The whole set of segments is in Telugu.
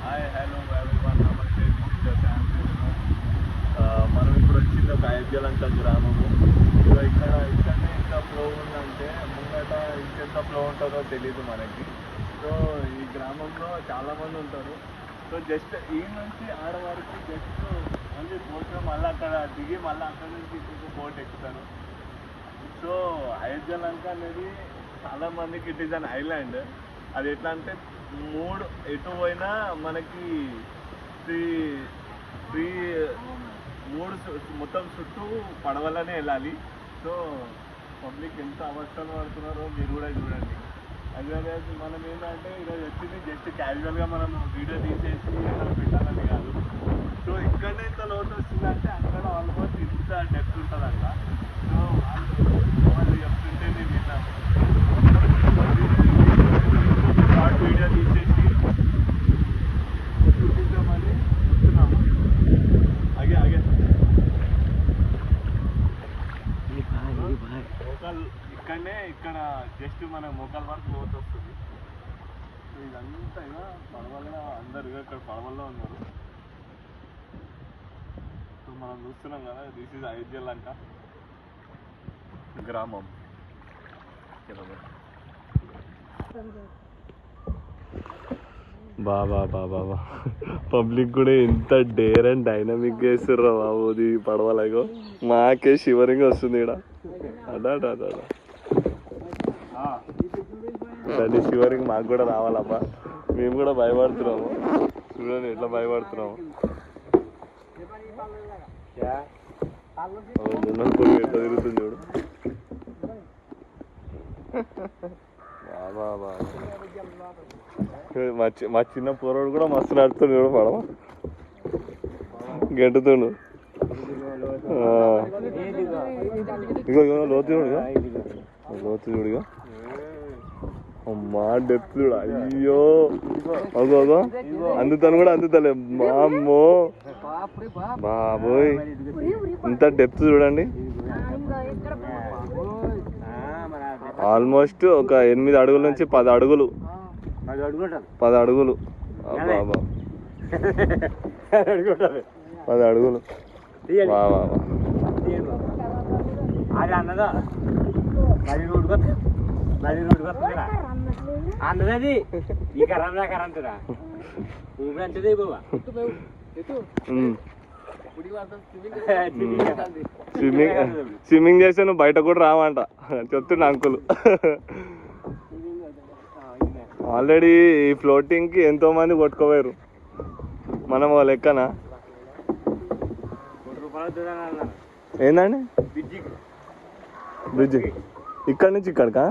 హాయ్ హలో ఎవరీవన్, నమస్తే. మనం ఇప్పుడు వచ్చింది ఒక అయోధ్యలంక గ్రామము. సో ఇక్కడనే ఎంత ఫ్లో ఉందంటే ముంగట ఇంకెంత ఫ్లో ఉంటుందో తెలీదు మనకి. సో ఈ గ్రామంలో చాలామంది ఉంటారు. సో జస్ట్ ఈ నుంచి ఆడవారికి జస్ట్ ఓన్లీ బోట్ మళ్ళీ అక్కడ దిగి మళ్ళీ అక్కడ నుంచి ఇంకొక బోట్ ఎక్కుతారు. సో అయోధ్యలంక అనేది చాలామందికి ఇట్ ఈస్ అన్ ఐలాండ్. అది ఎట్లా అంటే ఎటు పోయినా మనకి మొత్తం చుట్టూ పడవలనే వెళ్ళాలి. సో పబ్లిక్ ఎంత అవస్థలు పడుతున్నారో మీరు కూడా చూడండి. అదే మనం ఏంటంటే ఈరోజు వచ్చింది జస్ట్ క్యాజువల్గా మనం వీడియో తీసేసి పెట్టాలని కాదు. సో ఇక్కడనే ఇంత లోటు వస్తుందంటే అక్కడ ఆల్మోస్ట్ ఇంత డెప్త్ ఉంటుందంట. సో వాళ్ళు చెప్తుంటే నేను విన్నాను. షార్ట్ వీడియో తీసేసి చూపిద్దామని చెప్తున్నాము. ఆగే మోకాల్ ఇక్కడ జస్ట్ మన మోకాల్ వరకు లోతు వస్తుంది. సో ఇదంతా ఇక పడవల్లో అందరు ఇక్కడ పడవల్లో ఉన్నారు. సో మనం చూస్తున్నాం కదా, దిస్ ఈజ్ అయోధ్యలంక గ్రామం. బాబా పబ్లిక్ కూడా ఎంత డేర్ అండ్ డైనమిక్ గా వేస్తుర్రా బాబు. ఇది పడవలాగో మాకే షివరింగ్ వస్తుంది ఇక్కడ. అదా అది షివరింగ్ మాకు కూడా రావాలమ్మా. మేము కూడా భయపడుతున్నాము. చూడండి ఎట్లా భయపడుతున్నాము. ఎట్లా తిరుగుతుంది చూడు. బాబా మా చిన్న పోరాడు కూడా మస్తు నడుతుంది చూడు పడవ గెంటుతుండు. ఇగో లోతు చూడుగా, లోతు చూడుగా. అమ్మా డెప్త్ చూడు. అయ్యో అగో అందుతాను కూడా అందుతలే. మా అమ్మో బాబోయ్ ఇంత డెప్త్ చూడండి. ఆల్మోస్ట్ ఒక 8 అడుగుల నుంచి 10 అడుగులు. 10 అడుగులు. 10 అడుగులు. స్విమ్మింగ్ చేస్తే నువ్వు బయట కూడా రావంట చెప్తున్నా అంకులు. ఆల్రెడీ ఈ ఫ్లోటింగ్ కి ఎంతో మంది కొట్టుకోపోయారు. మనం వాళ్ళ లెక్కనా ఏందండి బ్రిడ్జ్ ఇక్కడ నుంచి ఇక్కడికా?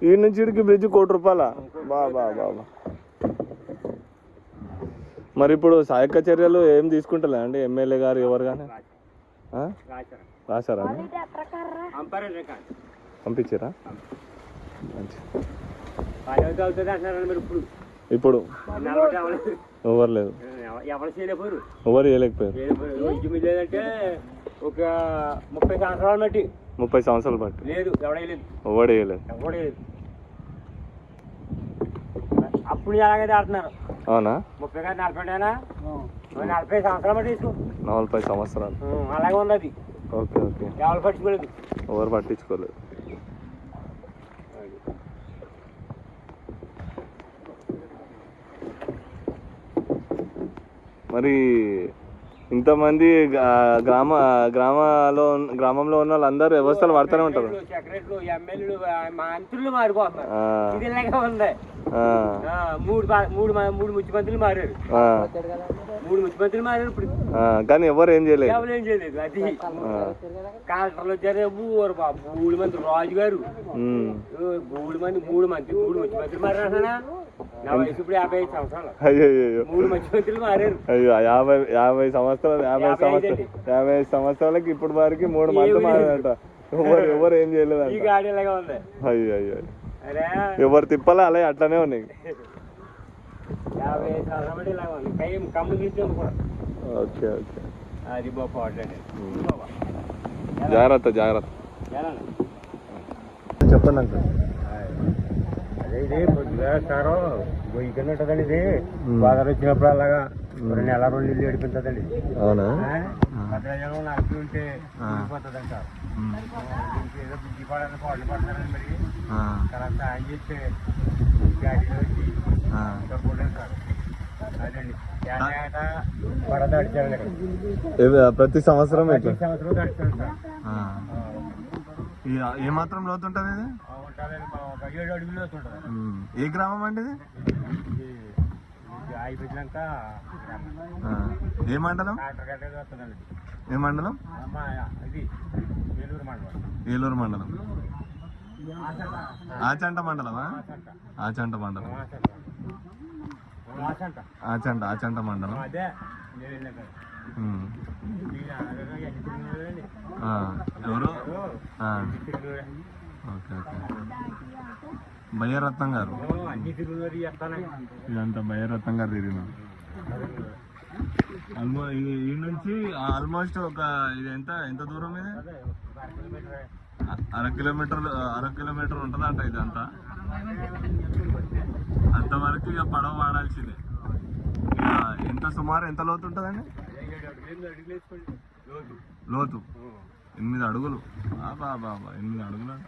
ఈ నుంచి ఇక్కడికి బ్రిడ్జ్ ₹1,00,00,000. బాబా మరి ఇప్పుడు సహాయక చర్యలు ఏం తీసుకుంటలే అండి ఎమ్మెల్యే గారు ఎవరు కానీ రాశారా? పంపించారా? ఇప్పుడు ఎవరు లేదు, ఎవరు చేయలేకపోయారు. ఒక 30 సంవత్సరాలు బట్టి 30 సంవత్సరాలు బట్టి లేదు ఎవడు చేయలేదు. అప్పుడు ఎలాగైతే ఆడుతున్నారు. అవునా? 40 సంవత్సరాలు బట్టి 40 సంవత్సరాలు అలాగే ఉంది అది. ఓకే ఎవరు పట్టించుకోలేదు, ఎవరు పట్టించుకోలేదు. మరి ఇంతమంది గ్రామంలో ఉన్న వాళ్ళందరూ వ్యవస్థలు వాడుతూనే ఉంటారు. సెక్రటరీలు, ఎమ్మెల్యేలు, మంత్రులు మారిపోతున్నారు. ఇది ఇలాగే ఉంది. మూడు ముఖ్యమంత్రులు మారారు. 3 ముఖ్యమంత్రులు మారారు ఇప్పుడు. కానీ ఎవరు ఏం చేయలేదు. అది కలెక్టర్లు వచ్చారు. 3 మంది రాజు గారు, 3 ముఖ్యమంత్రులు మారారు. నా వయసు ఇప్పుడు 55 సంవత్సరాలు. అయ్యో 3 ముఖ్యమంత్రులు మారారు. అయ్యో 50 సంవత్సరాలకి ఇప్పుడు వారికి 3 మంది మారారట. ఎవరు ఏం చేయలేదు. ఈ గాడి ఇలాగా ఉంది. అయ్యో ఎవరు తిప్పాలా అలా అట్లానే ఉన్నాయి. 50 సంవత్సరాలు ఇలాగా ఉంది. కమ్ము తీసుకొని కూడా. ఓకే అది బాబా జాగ్రత్త. చెప్పండి అంక. అదే ఇది పొద్దుగా సారు గొయ్యి కింద ఉంటుందండి. ఇది గోదావరి వచ్చినప్పుడు అలాగా నెల 2 నెలలు ఏడిపోతుందండి. అవునా? భద్రాచలం నడిపి ఉంటే పోతుందండి సార్. దీనికి ఏదో బిజీ పడాలని పాటలు పడతారండి. మరి తర్వాత సాయం చేస్తే గాడిలో వచ్చి పోలేదు సార్. అదండి పడద అడిచారండి. ప్రతి సంవత్సరం ప్రతి సంవత్సరం గడిచాను సార్. ఏ మాత్రం లోతుంటది ఇది? ఉంటుందండి, ఒక 7 అడుగులు వస్తుంటుంది. ఏ గ్రామం అండి ఇది? అయిపోయినాక ఏ మండలం? డాక్టర్ గడ్డ వస్తుందండి. ఏ మండలం? ఇది ఏలూరు మండలం. ఏలూరు మండలం. ఆచంట మండలమా? ఆచంట మండలం. ఆచంట మండలం. అదే ఎవరు? Okay okay. భయ్యరత్నం గారు. అన్ని తిరుగుతుంది చెప్తానండి. ఇదంతా భయ్యరత్నం గారు తిరిగిన ఈ నుంచి ఆల్మోస్ట్ ఒక ఇది ఎంత దూరం ఇది? 1/2 కిలోమీటర్ ఉంటుంది అంట ఇదంతా. అంతవరకు ఇక పడవ వాడాల్సిందే. సుమారు ఎంత లోతు ఉంటుందండి? లోతు 8 అడుగులు. బాబా 8 అడుగులు అంట.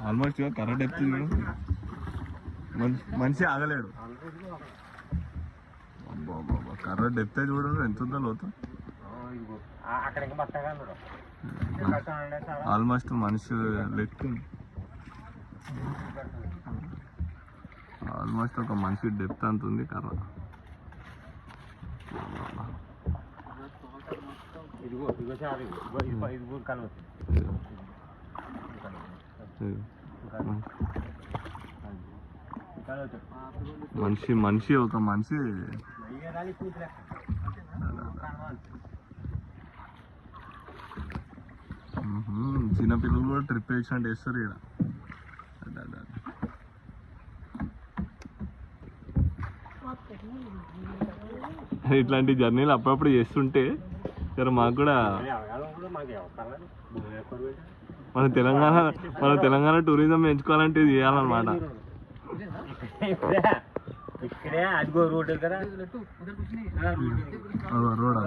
ఆల్మోస్ట్ ఇక కర్ర డెప్త్ మనిషి ఆగలేడు. బాబా కర్ర డెప్త్ చూడరు ఎంత ఉందో లోతు. ఆల్మోస్ట్ మనిషి లెక్కు. ఆల్మోస్ట్ ఒక మనిషి డెప్త్ అంత ఉంది కర్ర. మనిషి ఒక మనిషి చిన్నపిల్లలు కూడా ట్రిప్ వేసినట్టు వేస్తారు ఇక్కడ. ఇట్లాంటి జర్నీలు అప్పుడప్పుడు చేస్తుంటే సరే మాకు కూడా మన తెలంగాణ టూరిజం పెంచుకోవాలంటే ఇది చేయాలన్నమాట. ఇక్కడే అదిగో రోడ్ కదా, రోడ్